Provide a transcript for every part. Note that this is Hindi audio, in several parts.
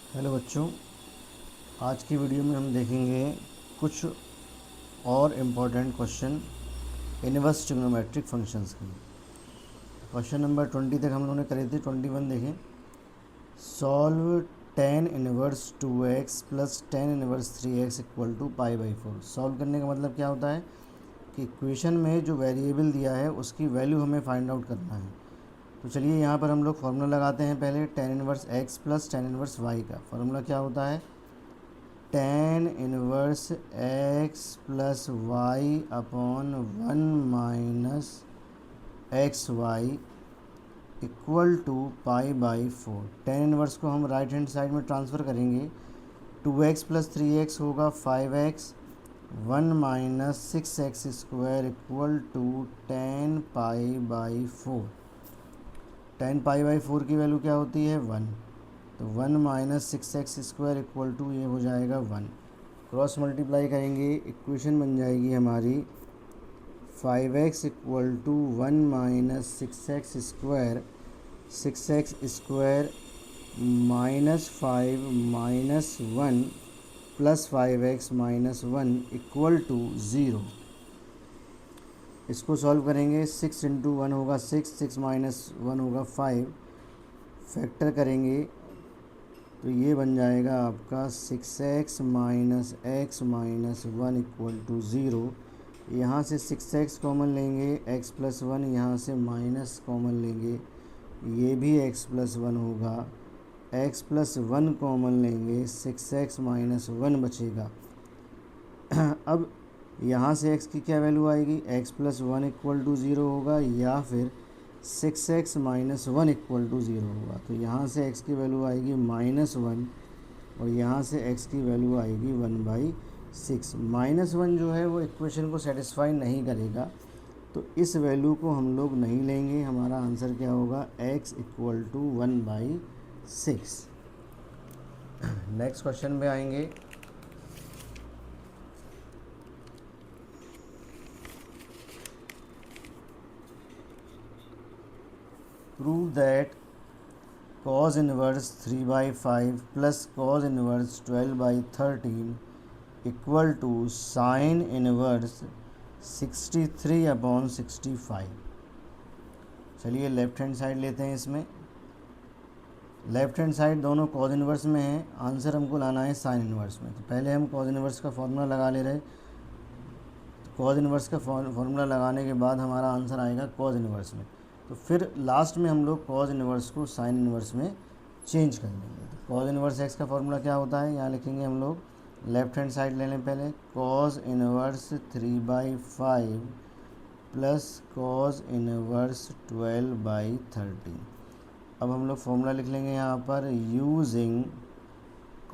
हेलो बच्चों, आज की वीडियो में हम देखेंगे कुछ और important question inverse trigonometric functions की। क्वेश्चन नंबर 20 तक हम लोगों ने करे थे। 21 देखें। सॉल्व टेन इनवर्स 2x प्लस tan inverse 3x equal to π/4। सॉल्व करने का मतलब क्या होता है कि इक्वेशन में जो वेरिएबल दिया है उसकी वैल्यू हमें फाइंड आउट करना है। तो चलिए यहाँ पर हम लोग फार्मूला लगाते हैं। पहले tan inverse x plus tan inverse y का फार्मूला क्या होता है, tan inverse x plus Y upon 1 minus x Y equal to π/4। Tan inverse को हम राइट हैंड साइड में ट्रांसफ़र करेंगे। 2x प्लस 3x होगा 5x, 1 minus 6x square equal to tan π/4। Tan π/4 की वैल्यू क्या होती है, 1। तो 1 minus 6x square equal to ये हो जाएगा 1। क्रॉस मल्टीप्लाई करेंगे, इक्वेशन बन जाएगी हमारी 5x equal to 1 minus 6x square, 6x square minus 5 minus 1 plus 5x minus 1 equal to 0। इसको सॉल्व करेंगे। 6 इंटू 1 होगा 6, 6 माइनस 1 होगा 5। फैक्टर करेंगे तो ये बन जाएगा आपका 6x minus x minus 1 equal to 0। यहाँ से 6x कॉमन लेंगे, x प्लस 1, यहाँ से माइनस कॉमन लेंगे, ये भी x प्लस 1 होगा। x प्लस 1 कॉमन लेंगे, 6x माइनस 1 बचेगा। अब यहाँ से x की क्या वैल्यू आएगी, x प्लस 1 इक्वल टू 0 होगा या फिर 6x माइनस 1 इक्वल टू 0 होगा। तो यहाँ से x की वैल्यू आएगी -1 और यहाँ से x की वैल्यू आएगी 1/6। -1 जो है वो इक्वेशन को सेटिस्फाई नहीं करेगा, तो इस वैल्यू को हम लोग नहीं लेंगे। हमारा आंसर क्या होगा, x equal to 1/6। Next question पे आएंगे। Prove that cos inverse 3/5 plus cos inverse 12/13 equal to sine inverse 63/65। चलिए लेफ़्ट हैंड साइड लेते हैं। इसमें लेफ़्ट हैंड साइड दोनों cos इनवर्स में है, आंसर हमको लाना है साइन इनवर्स में। तो पहले हम cos इनवर्स का फॉर्मूला लगा ले रहे। तो cos इनवर्स का फॉर्मूला लगाने के बाद हमारा आंसर आएगा cos इनवर्स में। तो फिर लास्ट में हम लोग cos इनवर्स को साइन इनवर्स में चेंज कर लेंगे। तो cos इनवर्स x का फॉर्मूला क्या होता है, यहाँ लिखेंगे हम लोग। लेफ़्ट हैंड साइड ले लें पहले। cos inverse 3/5 plus cos inverse 12/13। अब हम लोग फॉर्मूला लिख लेंगे यहाँ पर, using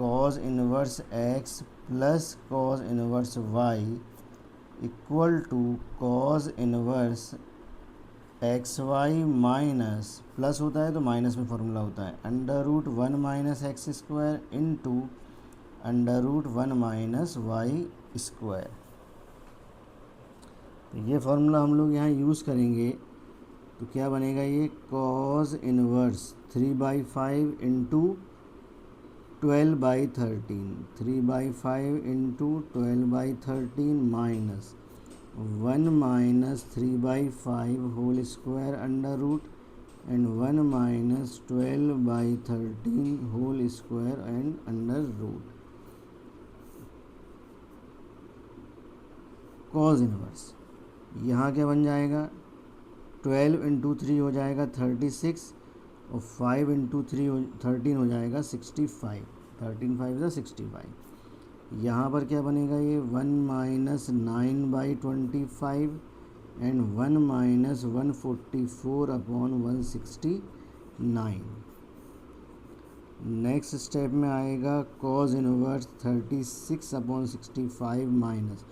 cos inverse x plus cos inverse y equal to cos inverse x y minus, plus होता है तो माइनस में फॉर्मूला होता है, √1 minus x square into √1 minus y square. तो ये फार्मूला हम लोग यहाँ यूज़ करेंगे। तो क्या बनेगा ये, cos inverse 3/5 into 12/13, 3/5 into 12/13 minus 1 minus 3/5 whole square √ and 1 minus 12/13 whole square and √ cos inverse. यहाँ क्या बन जाएगा, 12 इंटू 3 हो जाएगा 36 और 5 इंटू 13 हो जाएगा 65। 13 5 65। यहाँ पर क्या बनेगा ये, 1 minus 9/25 and 1 minus 144/169। Next step में आएगा cos इनवर्स 36/65 माइनस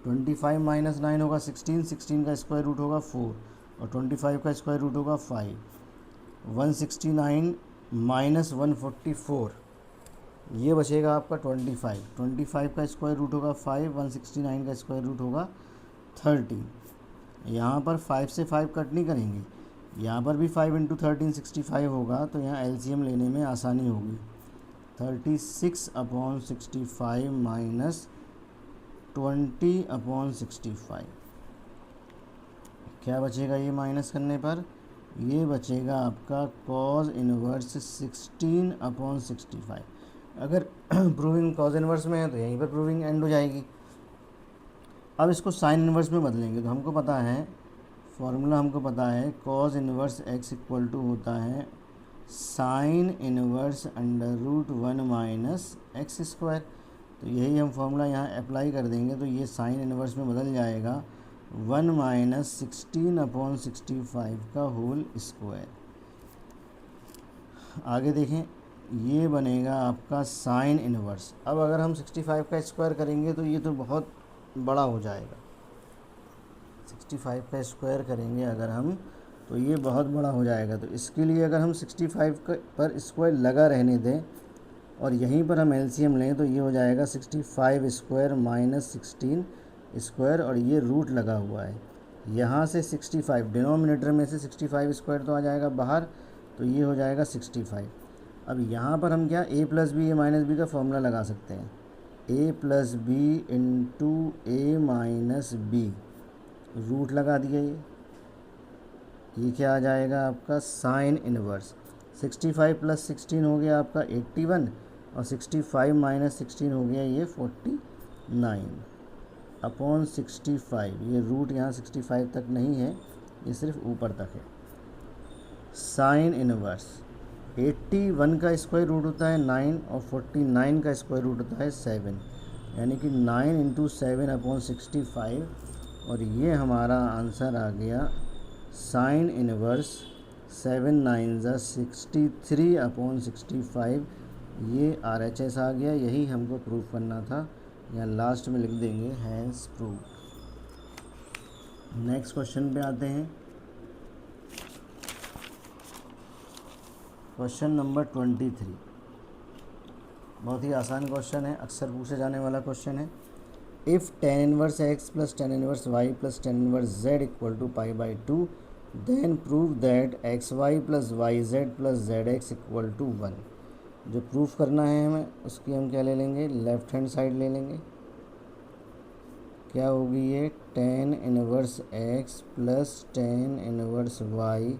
25 माइनस 9 होगा 16, 16 का स्क्वायर रूट होगा 4 और 25 का स्क्वायर रूट होगा 5। 169 माइनस 144, ये बचेगा आपका 25। 25 का स्क्वायर रूट होगा 5, 169 का स्क्वायर रूट होगा 13। यहाँ पर 5 से 5 कट नहीं करेंगे, यहाँ पर भी 5 इंटू 13 65 होगा, तो यहाँ एलसीएम लेने में आसानी होगी। 36/65 माइनस 20/65, क्या बचेगा ये माइनस करने पर? ये बचेगा आपका कॉज इनवर्स 16/65। अगर प्रूविंग कॉज इनवर्स में है तो यहीं पर प्रूविंग एंड हो जाएगी। अब इसको साइन इनवर्स में बदलेंगे तो हमको पता है, फॉर्मूला हमको पता है, cos inverse x equal to होता है sine inverse √1 minus x square. तो यही हम फॉर्मूला यहाँ अप्लाई कर देंगे तो ये साइन इनवर्स में बदल जाएगा 1 माइनस 16/65 का होल स्क्वायर। आगे देखें, ये बनेगा आपका साइन इनवर्स। अब अगर हम 65 का स्क्वायर करेंगे तो ये तो बहुत बड़ा हो जाएगा। 65 का स्क्वायर करेंगे अगर हम तो ये बहुत बड़ा हो जाएगा। तो इसके लिए अगर हम 65 पर स्क्वायर लगा रहने दें और यहीं पर हम एलसीएम लें तो ये हो जाएगा 65 स्क्वायर माइनस 16 स्क्वायर, और ये रूट लगा हुआ है यहाँ से 65, डिनोमिनेटर में से 65 स्क्वायर तो आ जाएगा बाहर, तो ये हो जाएगा 65। अब यहाँ पर हम क्या a plus b a minus b का फॉर्मूला लगा सकते हैं, a plus b into a minus b, root लगा दिया। ये क्या आ जाएगा आपका साइन इनवर्स 65 प्लस 16 हो गया आपका 81, और 65 माइनस 16 हो गया ये 49/65। ये रूट यहाँ 65 तक नहीं है, ये सिर्फ ऊपर तक है। साइन इनवर्स 81 का स्क्वायर रूट होता है 9 और 49 का स्क्वायर रूट होता है 7, यानी कि 9 इंटू 7/65, और ये हमारा आंसर आ गया साइन इनवर्स 7 9 63/65। ये RHS आ गया, यही हमको प्रूव करना था। यहाँ लास्ट में लिख देंगे हैज़ प्रूव। नेक्स्ट क्वेश्चन पे आते हैं। क्वेश्चन नंबर 23, बहुत ही आसान क्वेश्चन है, अक्सर पूछे जाने वाला क्वेश्चन है। If tan inverse x plus tan inverse y plus tan inverse z equal to π/2 then prove that xy plus yz plus zx equal to 1। जो प्रूफ करना है हमें उसकी हम क्या ले लेंगे, लेफ़्ट हैंड साइड ले लेंगे। क्या होगी ये, tan inverse x plus tan inverse y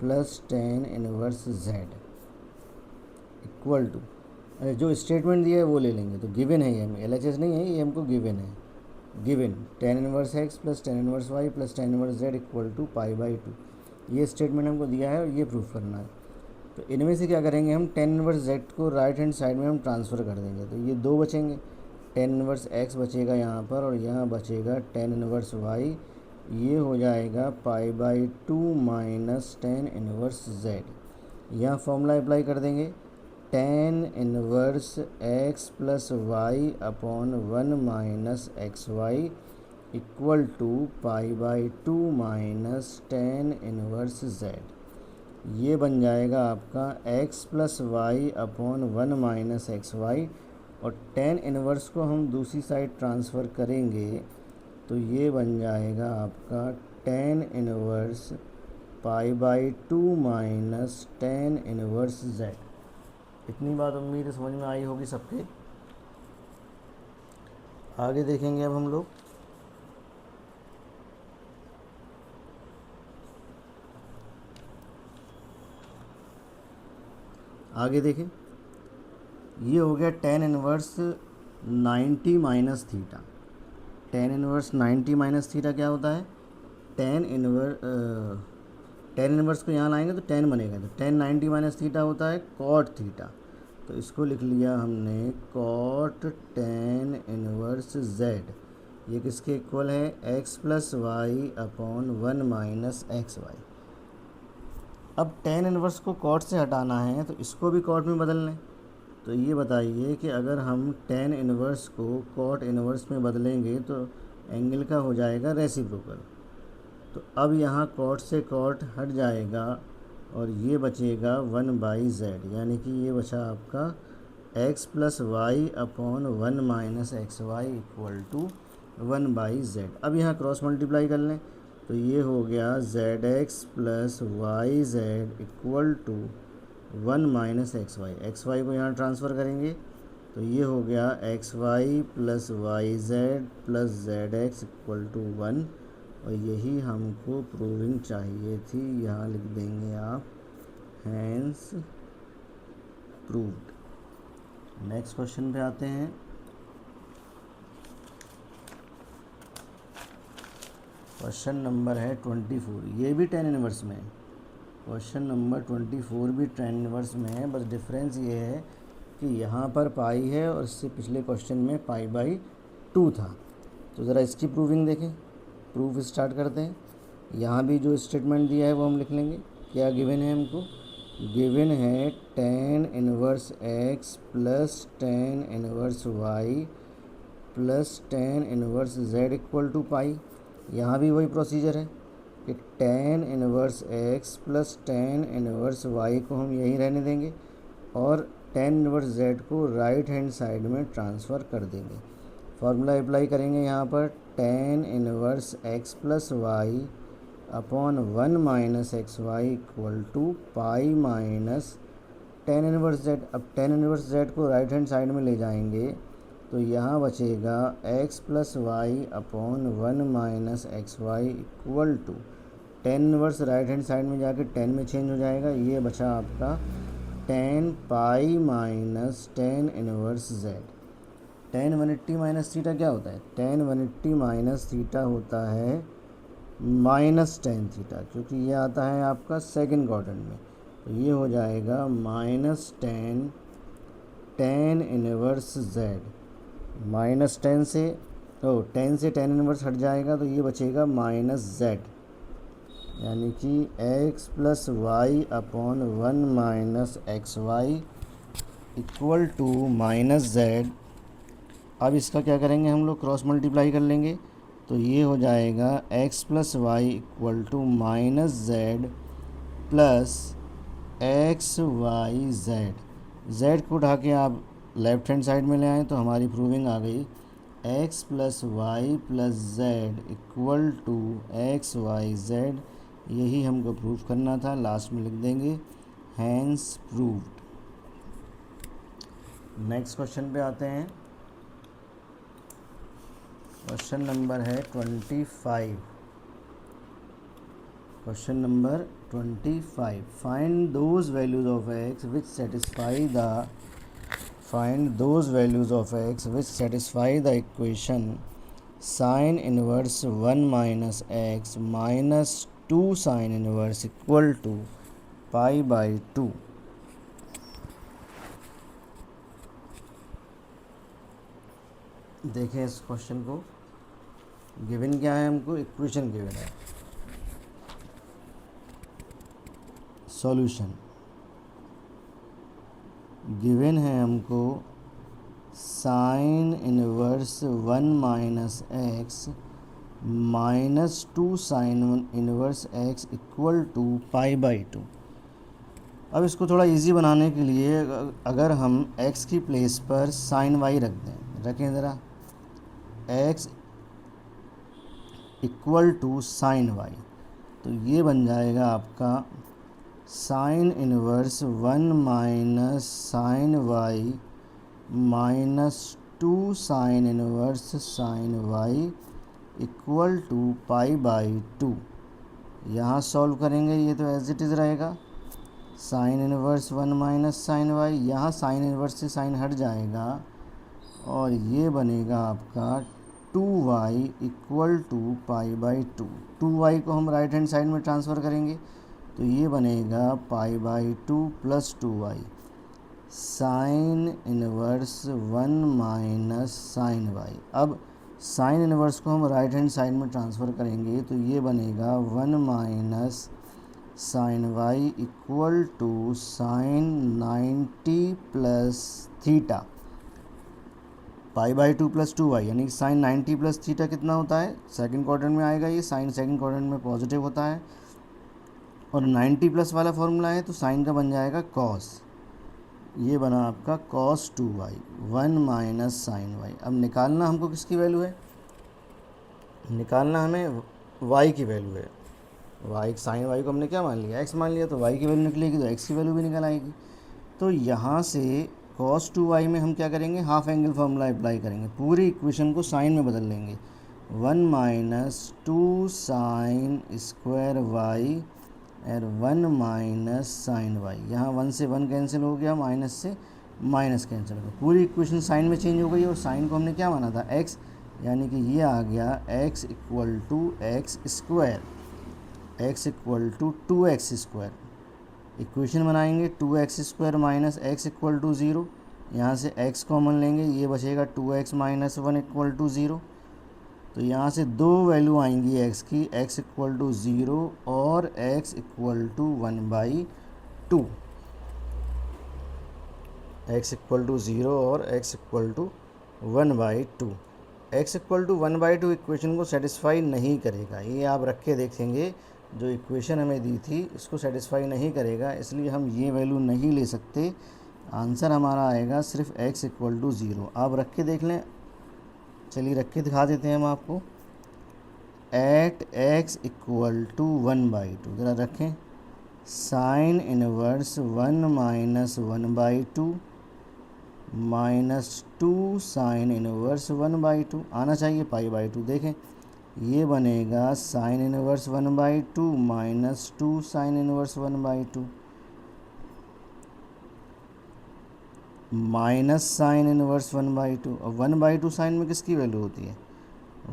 plus tan inverse z equal to, जो स्टेटमेंट दिया है वो ले लेंगे। तो गिवन है ये, हमें LHS नहीं है, ये हमको गिवन है। Given tan inverse x plus tan inverse y plus tan inverse z equal to π/2, ये स्टेटमेंट हमको दिया है और ये प्रूफ करना है। तो इनमें से क्या करेंगे हम, tan इनवर्स z को राइट हैंड साइड में हम ट्रांसफ़र कर देंगे। तो ये दो बचेंगे, tan इनवर्स x बचेगा यहाँ पर और यहाँ बचेगा tan इनवर्स y, ये हो जाएगा π/2 माइनस tan इनवर्स z। यहाँ फॉर्मूला अप्लाई कर देंगे, tan inverse x plus Y upon 1 minus x Y equal to π/2 minus tan inverse z। ये बन जाएगा आपका x plus Y upon 1 minus x Y, और tan इनवर्स को हम दूसरी साइड ट्रांसफ़र करेंगे तो ये बन जाएगा आपका tan inverse π/2 minus tan inverse z। इतनी बात उम्मीद है समझ में आई होगी सबके। आगे देखेंगे अब हम लोग। आगे देखें, ये हो गया tan inverse 90 minus theta. tan inverse 90 minus theta क्या होता है, tan इनवर्स को यहाँ लाएंगे तो tan बनेगा, तो tan 90 माइनस थीटा होता है cot थीटा। तो इसको लिख लिया हमने cot tan इनवर्स z, ये किसके इक्वल है, x plus Y upon 1 minus x y. अब tan इनवर्स को cot से हटाना है तो इसको भी cot में बदल लें। तो ये बताइए कि अगर हम tan इनवर्स को cot इनवर्स में बदलेंगे तो एंगल का हो जाएगा रेसिप्रोकल। तो अब यहाँ cot से cot हट जाएगा और ये बचेगा 1/z, यानी कि ये बचा आपका x plus Y upon 1 minus x Y equal to 1/z। अब यहाँ क्रॉस मल्टीप्लाई कर लें तो ये हो गया zx plus y z equal to 1 minus x y को यहाँ ट्रांसफ़र करेंगे तो ये हो गया x y plus y z plus z x equal to 1, और यही हमको प्रूविंग चाहिए थी। यहाँ लिख देंगे आप हैंस प्रूव्ड। नेक्स्ट क्वेश्चन पे आते हैं। क्वेश्चन नंबर है 24, ये भी tan इनवर्स में है। क्वेश्चन नंबर 24 भी tan इनवर्स में है, बस डिफरेंस ये है कि यहाँ पर पाई है और इससे पिछले क्वेश्चन में पाई बाई 2 था। तो ज़रा इसकी प्रूविंग देखें, प्रूफ स्टार्ट करते हैं। यहाँ भी जो स्टेटमेंट दिया है वो हम लिख लेंगे। क्या गिवन है हमको? गिवन है tan inverse x plus tan inverse y plus tan inverse z equal to pi. यहाँ भी वही प्रोसीजर है कि tan inverse x plus tan inverse y को हम यहीं रहने देंगे और tan इनवर्स z को राइट हैंड साइड में ट्रांसफ़र कर देंगे। फार्मूला अप्लाई करेंगे यहाँ पर tan inverse x plus Y upon 1 minus x Y equal to pi minus tan inverse z। अब tan इनवर्स z को राइट हैंड साइड में ले जाएंगे तो यहाँ बचेगा x plus Y upon 1 minus x Y equal to tan inverse right hand side में जाके tan में चेंज हो जाएगा। ये बचा आपका tan पाई minus tan inverse z। tan 180 minus theta क्या होता है? tan 180 माइनस थीटा होता है माइनस tan थीटा, क्योंकि ये आता है आपका सेकंड क्वाड्रेंट में। तो ये हो जाएगा minus tan inverse z। Minus tan से tan इनवर्स हट जाएगा तो ये बचेगा माइनस z, यानी कि x plus Y upon 1 minus x Y equal to minus z। अब इसका क्या करेंगे हम लोग? क्रॉस मल्टीप्लाई कर लेंगे तो ये हो जाएगा x plus y equal to minus z plus x y z को उठा के आप लेफ्ट हैंड साइड में ले आएँ तो हमारी प्रूविंग आ गई x plus y plus z equal to x y z. यही हमको प्रूव करना था, लास्ट में लिख देंगे हैंस प्रूव्ड। नेक्स्ट क्वेश्चन पे आते हैं। क्वेश्चन नंबर है 25। Question number 25, find those values of x which satisfy the equation sine inverse 1 minus x minus 2 sine inverse equal to pi by 2। देखें इस क्वेश्चन को। गिवन क्या है हमको? इक्वेशन गिवन है। सॉल्यूशन गिवन है हमको sine inverse 1 minus x minus 2 sine inverse x equal to pi by 2। अब इसको थोड़ा इजी बनाने के लिए अगर हम x की प्लेस पर साइन वाई रख दें, रखें ज़रा, x equal to sine y, तो ये बन जाएगा आपका sine inverse 1 minus sine y minus 2 sine inverse sine y equal to pi by 2। यहाँ सॉल्व करेंगे ये तो एज इट इज़ रहेगा, sine inverse 1 minus sine y, यहाँ साइन इनवर्स से साइन हट जाएगा और ये बनेगा आपका 2y equal to pi by 2। 2y को हम राइट हैंड साइड में ट्रांसफ़र करेंगे तो ये बनेगा pi by 2 plus 2y sine inverse 1 minus sine y. अब साइन इनवर्स को हम राइट हैंड साइड में ट्रांसफ़र करेंगे तो ये बनेगा 1 minus sine y equal to sine 90 plus theta pi by 2 plus 2y, यानी साइन 90 प्लस थीटा कितना होता है? सेकंड क्वाड्रेंट में आएगा ये, साइन सेकंड क्वाड्रेंट में पॉजिटिव होता है और 90 प्लस वाला फॉर्मूला है तो साइन का बन जाएगा कॉस। ये बना आपका cos 2y 1 minus sine y. अब निकालना हमको किसकी वैल्यू है? निकालना हमें y की वैल्यू है। वाई साइन वाई को हमने क्या मान लिया, एक्स मान लिया, तो वाई की वैल्यू निकलेगी तो एक्स की वैल्यू भी निकल आएगी। तो यहाँ से cos 2y में हम क्या करेंगे, हाफ एंगल फार्मूला अप्लाई करेंगे, पूरी इक्वेशन को साइन में बदल लेंगे। 1 माइनस 2 साइन स्क्वायर वाई और 1 माइनस साइन वाई। यहाँ 1 से 1 कैंसिल हो गया, माइनस से माइनस कैंसिल हो गया, पूरी इक्वेशन साइन में चेंज हो गई। और साइन को हमने क्या माना था, x, यानी कि ये आ गया x equal to x square, x equal to 2x square. Equation बनाएंगे 2x square minus x equal to 0, यहाँ से x कॉमन लेंगे, ये बचेगा 2x माइनस 1 इक्वल टू 0। तो यहाँ से दो वैल्यू आएंगी x की, x इक्वल टू 0 और x equal to 1/2। x equal to 0 और x equal to 1/2। x equal to 1/2 equation को सेटिस्फाई नहीं करेगा, ये आप रख के देखेंगे, जो इक्वेशन हमें दी थी इसको सेटिस्फाई नहीं करेगा, इसलिए हम ये वैल्यू नहीं ले सकते। आंसर हमारा आएगा सिर्फ x इक्वल टू 0। आप रख के देख लें, चलिए रख के दिखा देते हैं हम आपको। एट x इक्वल टू 1/2, ज़रा रखें, sign inverse 1 minus 1/2 minus 2 sine inverse 1/2 आना चाहिए π/2। देखें ये बनेगा sine inverse 1/2 minus 2 sine inverse 1/2 minus sine inverse 1/2। और 1/2 साइन में किसकी वैल्यू होती है,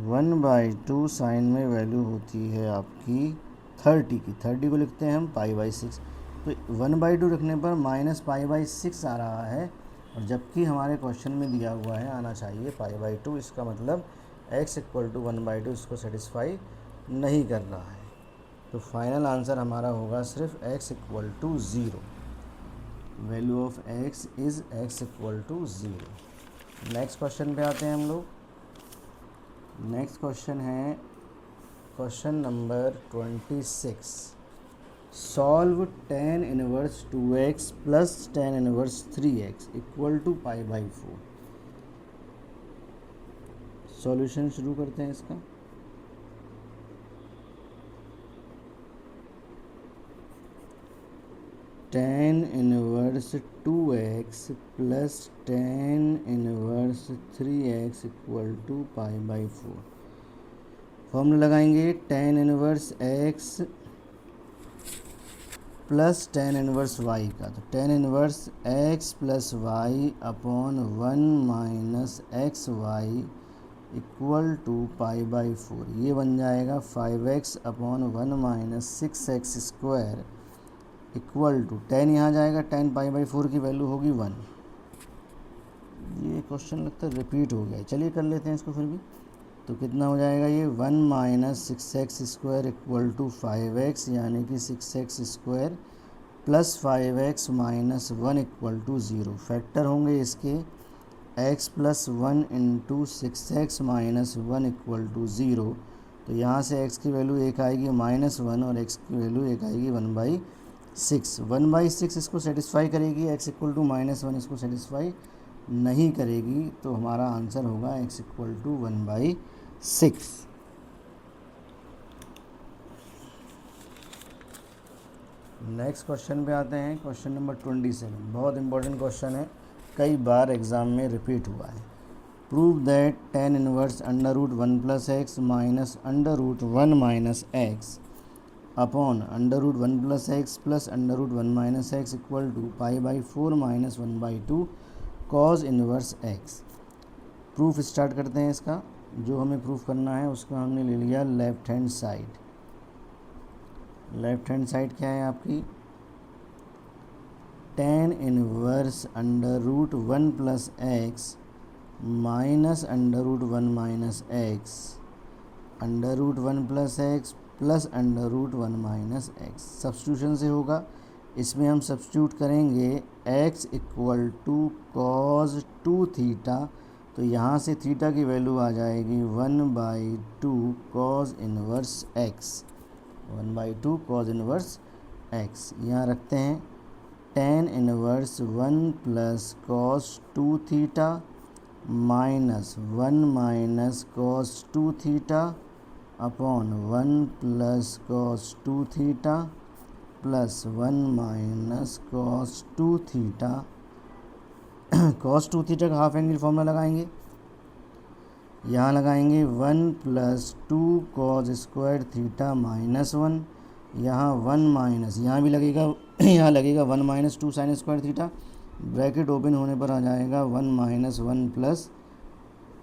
1/2 साइन में वैल्यू होती है आपकी 30 की। 30 को लिखते हैं हम π/6, तो 1/2 रखने पर माइनस π/6 आ रहा है, और जबकि हमारे क्वेश्चन में दिया हुआ है आना चाहिए π/2। इसका मतलब x इक्वल टू 1/2 इसको सेटिस्फाई नहीं कर रहा है। तो फाइनल आंसर हमारा होगा सिर्फ x equal to 0। Value of x is x equal to 0। Next question पे आते हैं हम लोग। नेक्स्ट क्वेश्चन है question number 26। Solve tan inverse 2x plus tan inverse 3x equal to π/4। Solution शुरू करते हैं इसका। tan inverse 2x plus tan inverse 3x equal to π/4। Formula लगाएंगे tan inverse x plus tan inverse y का, तो tan inverse x plus y upon 1 minus x Y equal to π/4। ये बन जाएगा 5x upon 1 minus 6x square equal to, tan यहाँ जाएगा, tan π/4 की वैल्यू होगी 1। ये क्वेश्चन लगता है रिपीट हो गया, चलिए कर लेते हैं इसको फिर भी। तो कितना हो जाएगा ये, 1 minus 6x square equal to 5x, यानी कि 6x square plus 5x minus 1 equal to 0। Factor होंगे इसके x plus 1 into 6x minus 1 equal to 0। तो यहाँ से x की वैल्यू एक आएगी -1 और x की वैल्यू एक आएगी 1/6। 1/6 इसको सेटिस्फाई करेगी, x इक्वल टू -1 इसको सेटिस्फाई नहीं करेगी, तो हमारा आंसर होगा x equal to 1/6। Next question पे आते हैं, क्वेश्चन नंबर 27। बहुत इंपॉर्टेंट क्वेश्चन है, कई बार एग्ज़ाम में रिपीट हुआ है। Prove that tan inverse √1 plus x minus √1 minus X upon √1 plus x plus √1 minus x equal to π/4 minus 1/2 cos inverse X. Proof start करते हैं इसका। जो हमें प्रूफ करना है उसका हमने ले लिया left hand side. Left hand side क्या है आपकी, tan inverse √1 plus x minus √1 minus x √1 plus x plus √1 minus x. Substitution से होगा, इसमें हम सब्स्टिट्यूट करेंगे x equal to cos 2 theta, तो यहाँ से थीटा की वैल्यू आ जाएगी 1/2 cos inverse x, 1/2 cos inverse x। यहाँ रखते हैं tan inverse 1 plus cos 2 theta minus 1 minus cos 2 theta upon 1 plus cos 2 theta plus 1 minus cos 2 theta. Cos 2 theta का हाफ एंगल फॉर्मूला लगाएंगे, यहाँ लगाएंगे 1 plus 2 cos square theta minus 1, यहाँ 1 माइनस, यहाँ भी लगेगा यहाँ लगेगा 1 minus 2 sign square theta, bracket open होने पर आ जाएगा 1 minus 1 plus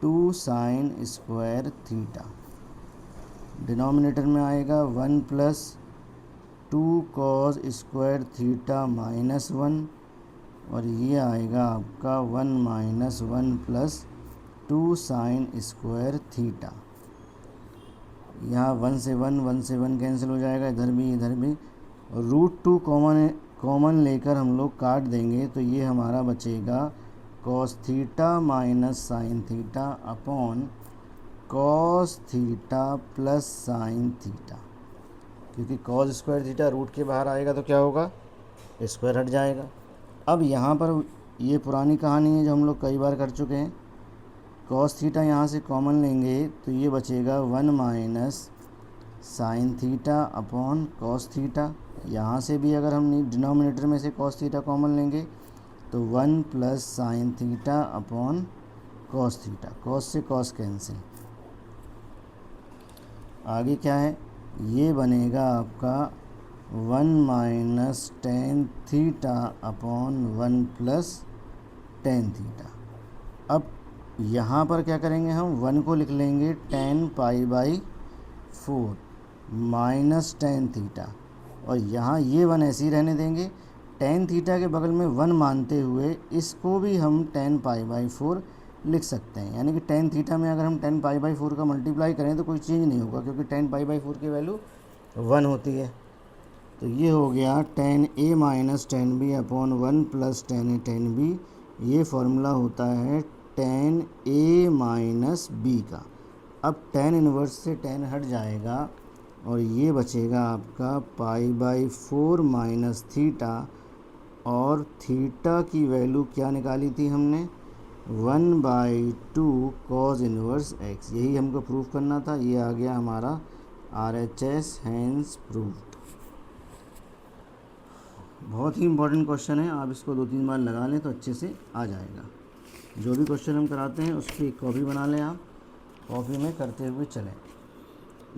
2 sign square theta. Denominator में आएगा 1 plus 2 cos square theta minus 1, और ये आएगा आपका 1 minus 1 plus 2 sign square theta. यहाँ 1 से 1 कैंसिल हो जाएगा, इधर भी √2 कॉमन लेकर हम लोग काट देंगे, तो ये हमारा बचेगा cos theta minus sine theta upon cos theta plus sine theta. क्योंकि कॉस स्क्वायर थीटा रूट के बाहर आएगा तो क्या होगा, स्क्वायर हट जाएगा। अब यहाँ पर ये पुरानी कहानी है जो हम लोग कई बार कर चुके हैं। कॉस थीटा यहाँ से कॉमन लेंगे तो ये बचेगा 1 minus sine theta upon cos theta. यहाँ से भी अगर हम डिनोमिनेटर में से कॉस थीटा कॉमन लेंगे तो 1 plus sine theta upon cos theta. Cos से कॉस कैंसिल। आगे क्या है, ये बनेगा आपका 1 minus tan theta upon 1 plus tan theta. अब यहाँ पर क्या करेंगे, हम 1 को लिख लेंगे ten pi by 4 minus tan theta, और यहाँ ये 1 ऐसे ही रहने देंगे। टेन थीटा के बगल में 1 मानते हुए इसको भी हम टेन पाई बाई 4 लिख सकते हैं। यानी कि टेन थीटा में अगर हम टेन पाई बाई 4 का मल्टीप्लाई करें तो कोई चेंज नहीं होगा, क्योंकि टेन पाई बाई 4 की वैल्यू 1 होती है। तो ये हो गया tan A minus tan B upon 1 plus tan A tan B. ये फॉर्मूला होता है टेन ए माइनस बी का। अब टेन इनवर्स से टेन हट जाएगा और ये बचेगा आपका पाई बाई 4 माइनस थीटा, और थीटा की वैल्यू क्या निकाली थी हमने, 1/2 कॉज इनवर्स एक्स। यही हमको प्रूव करना था। ये आ गया हमारा RHS हैंस प्रूव्ड। बहुत ही इम्पोर्टेंट क्वेश्चन है, आप इसको 2-3 बार लगा लें तो अच्छे से आ जाएगा। जो भी क्वेश्चन हम कराते हैं उसकी एक कॉपी बना लें, आप कॉपी में करते हुए चलें,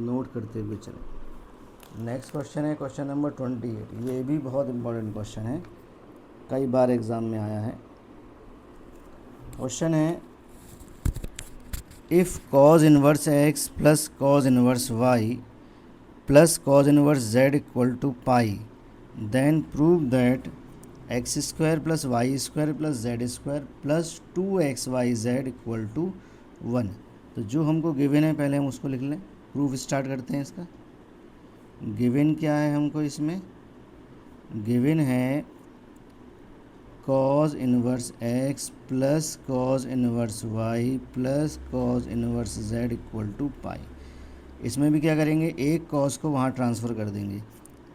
नोट करते हुए चलें। नेक्स्ट क्वेश्चन है क्वेश्चन नंबर 28। ये भी बहुत इम्पोर्टेंट क्वेश्चन है, कई बार एग्ज़ाम में आया है। क्वेश्चन है if cos inverse x plus cos inverse Y plus cos inverse Z equal to pi, then prove that x square plus y square plus z square plus 2xyz equal to 1। तो जो हमको गिवन है पहले हम उसको लिख लें, प्रूफ स्टार्ट करते हैं इसका। गिवन क्या है हमको, इसमें गिवन है cos inverse x plus cos inverse Y plus cos inverse Z equal to pi. इसमें भी क्या करेंगे, एक कॉज को वहाँ ट्रांसफ़र कर देंगे,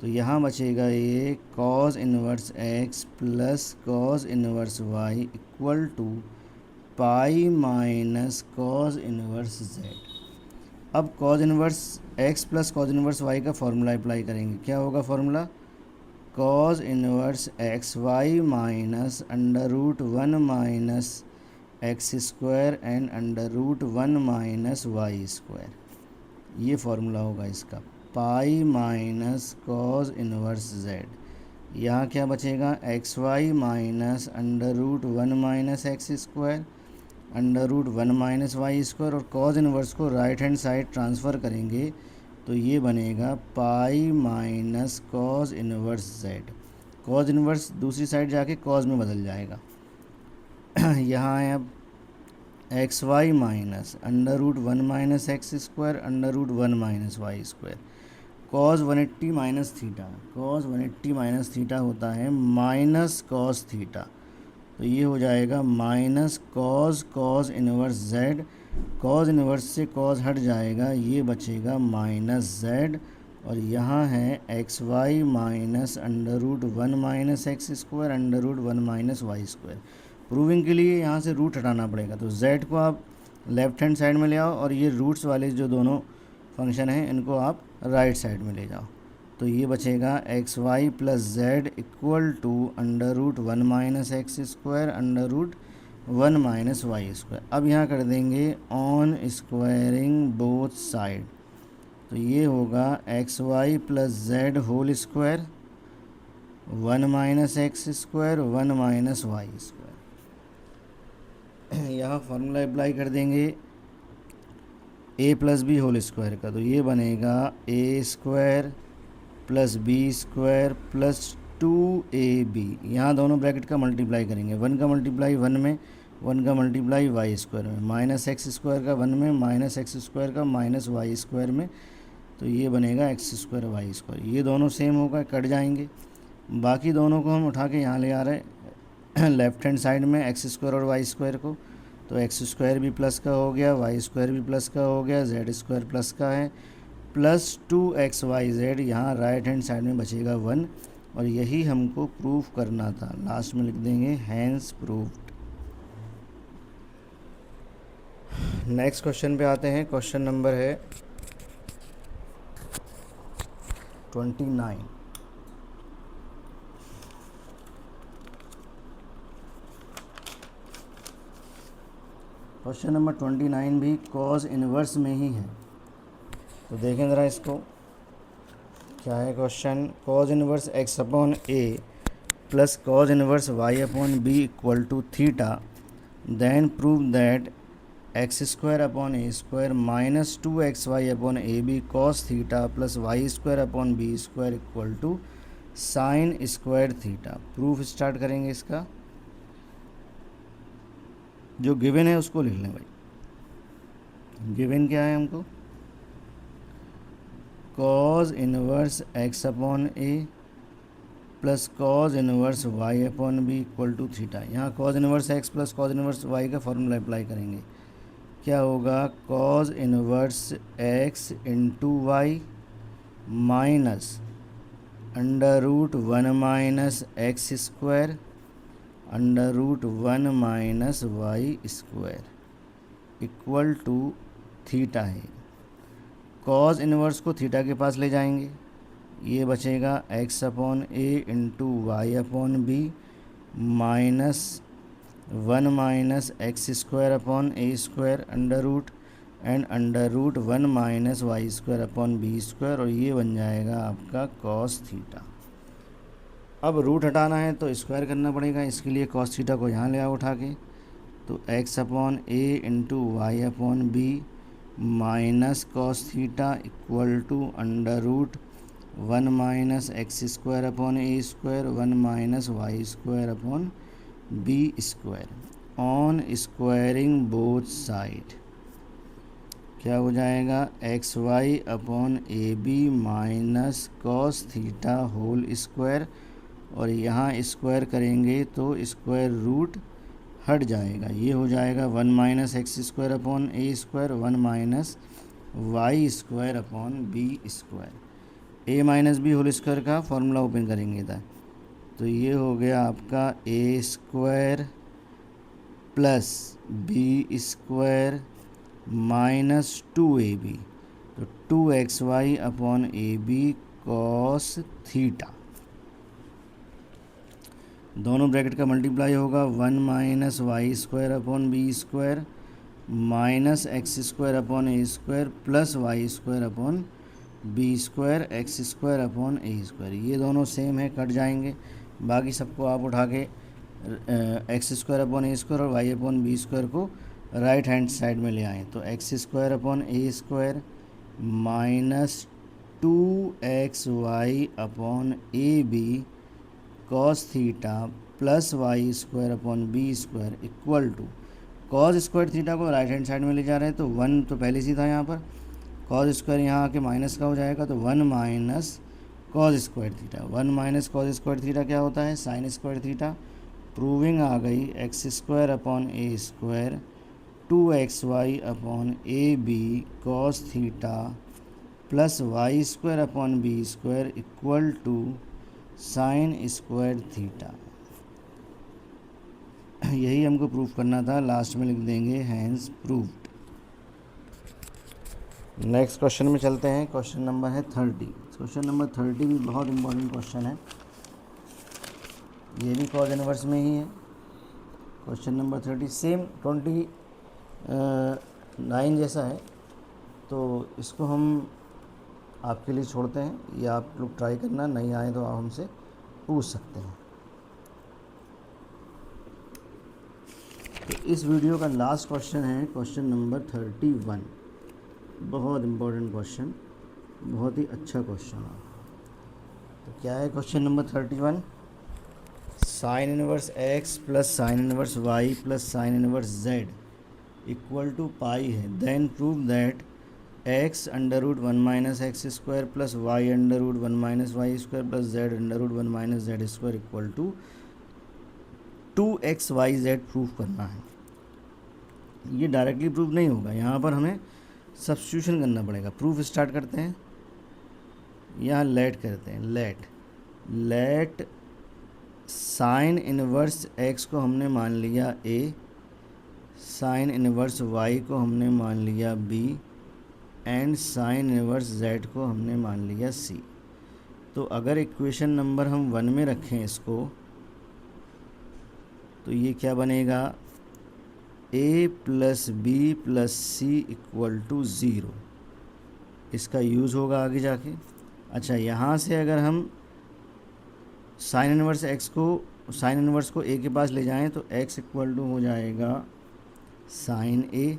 तो यहाँ बचेगा ये cos inverse x plus cos inverse y equal to pi minus cos inverse z. अब cos inverse x plus cos inverse y का फॉर्मूला अप्लाई करेंगे। क्या होगा formula, cos inverse x y minus √1 minus x square and √1 minus y square. ये फॉर्मूला होगा इसका, pi minus cos inverse z. यहाँ क्या बचेगा, x y minus √1 minus x square √1 minus y square, और कॉज इनवर्स को राइट हैंड साइड ट्रांसफ़र करेंगे तो ये बनेगा pi minus cos inverse z. Cos inverse दूसरी साइड जाके कॉज में बदल जाएगा। यहाँ है अब x y minus √1 minus x square √1 minus y square. Cos 180 minus theta, cos 180 minus theta होता है माइनस कॉज थीटा, तो ये हो जाएगा minus cos inverse z. Cos inverse से कॉज हट जाएगा, ये बचेगा माइनस जेड, और यहाँ है x y minus √1 minus x square √1 minus y square. Proving के लिए यहाँ से रूट हटाना पड़ेगा, तो जेड को आप लेफ्ट हैंड साइड में ले आओ और ये रूट्स वाले जो दोनों फंक्शन है, इनको आप राइट साइड में ले जाओ। तो ये बचेगा x y plus z equal to under root 1 minus x square under root 1 minus y square. अब यहाँ कर देंगे ऑन स्क्वायरिंग बोथ साइड, तो ये होगा x y plus z whole square 1 minus x square 1 minus y square. यहाँ फॉर्मूला अप्लाई कर देंगे a plus b whole square का, तो ये बनेगा a square plus b square plus 2ab। यहाँ दोनों ब्रैकेट का मल्टीप्लाई करेंगे, 1 का मल्टीप्लाई 1 में, 1 का मल्टीप्लाई वाई स्क्वायर में, माइनस एक्स स्क्वायर का 1 में, माइनस एक्स स्क्वायर का माइनस वाई स्क्वायर में, तो ये बनेगा एक्स स्क्वायर वाई स्क्वायर। ये दोनों सेम होगा, कट जाएंगे। बाकी दोनों को हम उठा के यहाँ ले आ रहे हैं लेफ्ट हैंड साइड में, एक्स स्क्वायर और वाई स्क्वायर को। तो एक्स स्क्वायर भी प्लस का हो गया, वाई स्क्वायर भी प्लस का हो गया, जेड स्क्वायर प्लस का है, प्लस 2xyz। यहाँ राइट हैंड साइड में बचेगा 1, और यही हमको प्रूफ करना था। लास्ट में लिख देंगे हैंस प्रूफ्ड। नेक्स्ट क्वेश्चन पे आते हैं। क्वेश्चन नंबर है 29। क्वेश्चन नंबर 29 भी कॉज इनवर्स में ही है, तो देखें ज़रा इसको क्या है question. Cos inverse x upon a plus cos inverse y upon b equal to theta, then prove that x square upon a square minus 2xy upon a b cos theta plus y square upon b square equal to sine square theta. Proof start करेंगे इसका। जो गिवन है उसको लिख लें भाई। गिवन क्या है हमको, cos inverse x upon a plus cos inverse y upon b equal to theta. यहाँ cos inverse x plus cos inverse y का फॉर्मूला अप्लाई करेंगे। क्या होगा, cos inverse x into y minus under root 1 minus x square under root 1 minus y square equal to theta है। कॉज इनवर्स को थीटा के पास ले जाएंगे, ये बचेगा x upon a into y upon b minus 1 minus x square upon a square under root 1 minus y square upon b square, और ये बन जाएगा आपका कॉस थीटा। अब रूट हटाना है तो स्क्वायर करना पड़ेगा, इसके लिए कॉस थीटा को यहाँ ले आओ उठा के, तो x upon a into y upon b minus cos theta equal to under root 1 minus x square upon a square 1 minus y square upon b square. On squaring both side क्या हो जाएगा, x y upon a b minus cos theta whole square, और यहाँ स्क्वायर करेंगे तो स्क्वायर रूट हट जाएगा, ये हो जाएगा 1 minus x square upon a square 1 minus y square upon b square. A minus b whole square का फॉर्मूला ओपन करेंगे था, तो ये हो गया आपका a square plus b square minus 2ab, तो 2xy upon a b cos theta. दोनों ब्रैकेट का मल्टीप्लाई होगा 1 minus y square upon b square minus x square upon a square plus y square upon b square x square upon a square. ये दोनों सेम है, कट जाएंगे। बाकी सबको आप उठा के x square upon a square और वाई अपॉन बी स्क्वायर को राइट हैंड साइड में ले आएँ, तो x square upon a square minus 2xy upon a b cos theta plus y square upon b square equal to cos square theta को राइट हैंड साइड में ले जा रहे हैं, तो 1 तो पहले से था यहाँ पर, कॉस स्क्वायर यहाँ आके माइनस का हो जाएगा, तो 1 minus cos square theta. 1 minus cos square theta क्या होता है, साइन स्क्वायर थीटा। प्रूविंग आ गई x square upon a square 2xy upon a b cos theta plus y square upon b square equal to sine square theta. यही हमको प्रूफ करना था। लास्ट में लिख देंगे हैंस प्रूव्ड। नेक्स्ट क्वेश्चन में चलते हैं। क्वेश्चन नंबर है 30। क्वेश्चन नंबर 30 भी बहुत इंपॉर्टेंट क्वेश्चन है, ये भी कॉज इनवर्स में ही है। क्वेश्चन नंबर 30 सेम 29 जैसा है, तो इसको हम आपके लिए छोड़ते हैं, या आप लोग ट्राई करना, नहीं आए तो आप हमसे पूछ सकते हैं। तो इस वीडियो का लास्ट क्वेश्चन है क्वेश्चन नंबर 31। बहुत इम्पोर्टेंट क्वेश्चन, बहुत ही अच्छा क्वेश्चन है। तो क्या है question number 31? Sine inverse x plus sine inverse Y plus sine inverse Z equal to pi है, then prove that x under root 1 minus x square plus y under root 1 minus y square plus z under root 1 minus z square equal to 2xyz prove करना है। ये डायरेक्टली प्रूव नहीं होगा, यहाँ पर हमें सब्स्टिट्यूशन करना पड़ेगा। प्रूफ स्टार्ट करते हैं, यहाँ लेट करते हैं। लेट साइन इनवर्स एक्स को हमने मान लिया ए, साइन इनवर्स वाई को हमने मान लिया b, and sine inverse z को हमने मान लिया सी। तो अगर इक्वेशन नंबर हम 1 में रखें इसको, तो ये क्या बनेगा? a plus b plus c equal to 0। इसका यूज़ होगा आगे जाके। अच्छा, यहाँ से अगर हम साइन इनवर्स को a के पास ले जाएं तो x इक्वल टू हो जाएगा sine a,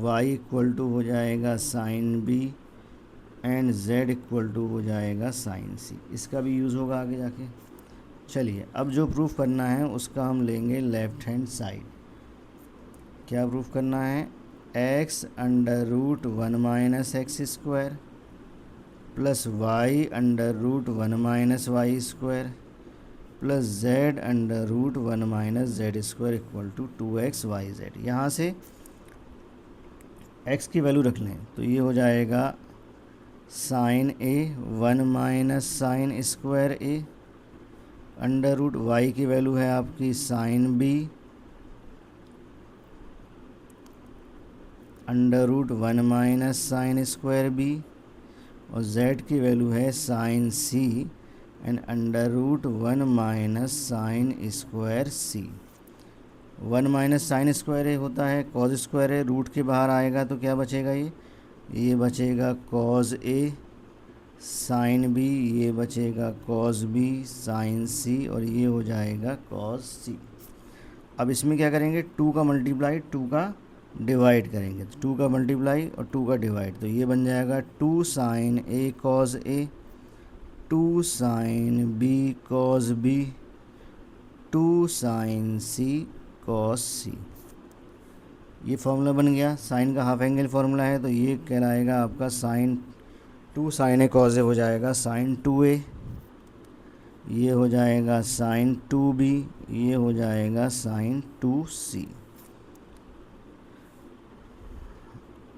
y equal to हो जाएगा sine b, and z equal to हो जाएगा साइन c। इसका भी यूज़ होगा आगे जाके। चलिए, अब जो प्रूफ करना है उसका हम लेंगे लेफ़्ट हैंड साइड। क्या प्रूफ करना है? x under root 1 minus x square plus y under root 1 minus y square plus z under root 1 minus z square equal to 2xyz। यहाँ से x की वैल्यू रख लें तो ये हो जाएगा sine a 1 minus sine square a, under root y की वैल्यू है आपकी sine b, under root 1 minus sine square b, और z की वैल्यू है sine c, and under root 1 minus sine square c। 1 minus sine square a होता है कॉज स्क्वायर ए, रूट के बाहर आएगा तो क्या बचेगा? ये बचेगा कॉज ए साइन बी, ये बचेगा कॉस बी साइन सी, और ये हो जाएगा कॉस सी। अब इसमें क्या करेंगे? 2 का मल्टीप्लाई 2 का डिवाइड करेंगे, तो 2 का मल्टीप्लाई और 2 का डिवाइड, तो ये बन जाएगा 2 sine a cos a, 2 sine b cos b, 2 sine c cos c. ये फॉर्मूला बन गया। साइन का हाफ एंगल फॉर्मूला है, तो ये कहलाएगा आपका साइन 2 साइन ए कॉस ए हो जाएगा साइन 2a, ये हो जाएगा साइन 2b, ये हो जाएगा साइन 2c।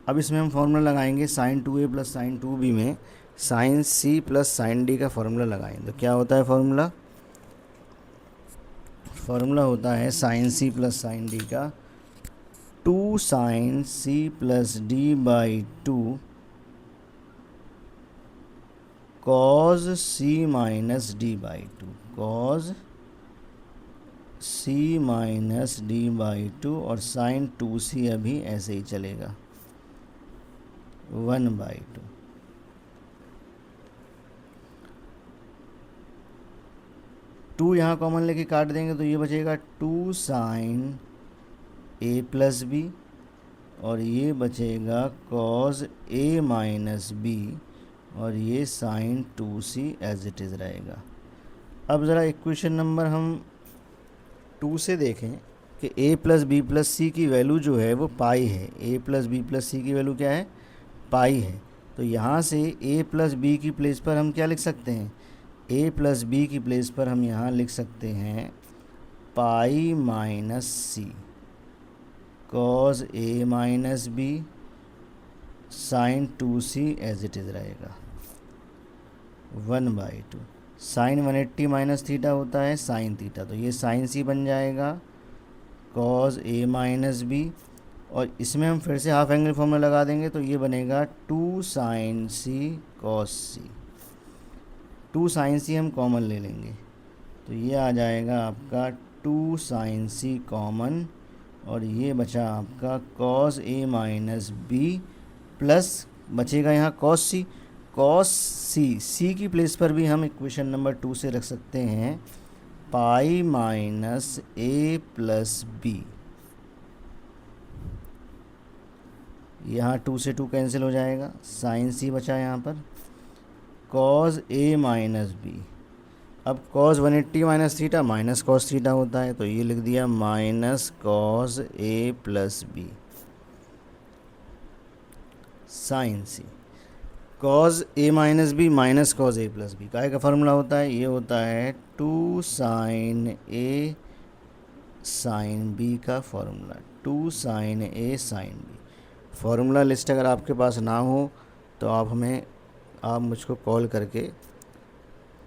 अब इसमें हम फॉर्मूला लगाएंगे sign 2a plus sine 2b में sine c plus sine d का फॉर्मूला लगाएंगे। तो क्या होता है फॉर्मूला? फॉर्मूला होता है sine c plus sine d का 2 sine c plus d by 2 cos c minus d by 2, cos c minus d by 2, और साइन 2c अभी ऐसे ही चलेगा 1 बाई 2। टू यहाँ कॉमन लेके काट देंगे तो ये बचेगा 2 साइन a प्लस बी, और ये बचेगा कॉज a माइनस बी, और ये sign 2c as it is रहेगा। अब ज़रा इक्वेशन नंबर हम 2 से देखें कि a प्लस बी प्लस सी की वैल्यू जो है वो पाई है। a प्लस बी प्लस सी की वैल्यू क्या है? पाई है। तो यहाँ से a प्लस बी की प्लेस पर हम क्या लिख सकते हैं? a प्लस बी की प्लेस पर हम यहाँ लिख सकते हैं pi minus c cos a minus b sine 2c as it is रहेगा 1 बाई 2। साइन 180 माइनस थीटा होता है साइन थीटा, तो ये साइन c बन जाएगा कॉज a माइनस बी, और इसमें हम फिर से हाफ एंगल फॉर्मूला लगा देंगे तो ये बनेगा 2 साइन सी कॉस सी। 2 साइन सी हम कॉमन ले लेंगे तो ये आ जाएगा आपका 2 साइन सी कॉमन, और ये बचा आपका cos A minus B plus बचेगा यहाँ कॉस सी। कॉस सी की प्लेस पर भी हम इक्वेशन नंबर 2 से रख सकते हैं पाई माइनस ए प्लस बी। यहाँ 2 से 2 कैंसिल हो जाएगा, साइन सी बचा यहाँ पर, कॉस ए माइनस बी। अब cos 180 minus theta minus cos theta होता है तो ये लिख दिया minus cos A plus B sign c. Cos A minus B minus cos A plus B का फार्मूला होता है, ये होता है 2 साइन ए साइन बी का फार्मूला, 2 साइन ए साइन बी। फार्मूला लिस्ट अगर आपके पास ना हो तो आप मुझको कॉल करके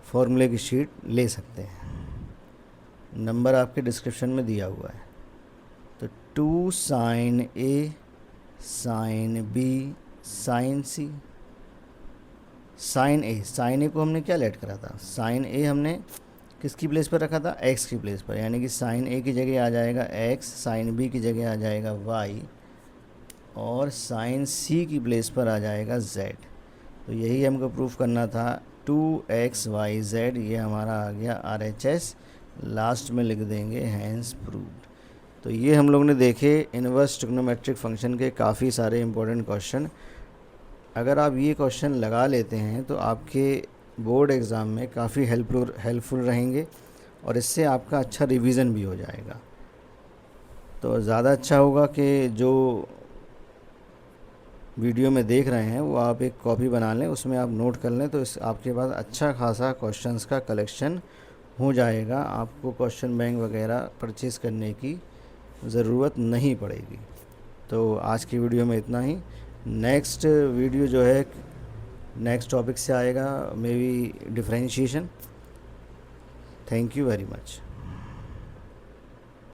फार्मूले की शीट ले सकते हैं, नंबर आपके डिस्क्रिप्शन में दिया हुआ है। तो 2 साइन ए साइन बी साइन सी। साइन ए को हमने क्या लेट करा था, साइन ए हमने किसकी प्लेस पर रखा था, एक्स की प्लेस पर, यानी कि साइन ए की जगह आ जाएगा एक्स, साइन बी की जगह आ जाएगा वाई, और साइन सी की प्लेस पर आ जाएगा जेड। तो यही हमको प्रूफ करना था 2xyz, ये हमारा आ गया RHS, लास्ट में लिख देंगे हैंस प्रूव्ड। तो ये हम लोग ने देखे इनवर्स ट्रिग्नोमेट्रिक फंक्शन के काफ़ी सारे इंपॉर्टेंट क्वेश्चन। अगर आप ये क्वेश्चन लगा लेते हैं तो आपके बोर्ड एग्ज़ाम में काफ़ी हेल्पफुल रहेंगे और इससे आपका अच्छा रिवीजन भी हो जाएगा। तो ज़्यादा अच्छा होगा कि जो वीडियो में देख रहे हैं वो आप एक कॉपी बना लें, उसमें आप नोट कर लें, तो इस आपके पास अच्छा खासा क्वेश्चंस का कलेक्शन हो जाएगा। आपको क्वेश्चन बैंक वगैरह परचेज़ करने की ज़रूरत नहीं पड़ेगी। तो आज की वीडियो में इतना ही। नेक्स्ट वीडियो जो है नेक्स्ट टॉपिक से आएगा, may be differentiation. Thank you very much.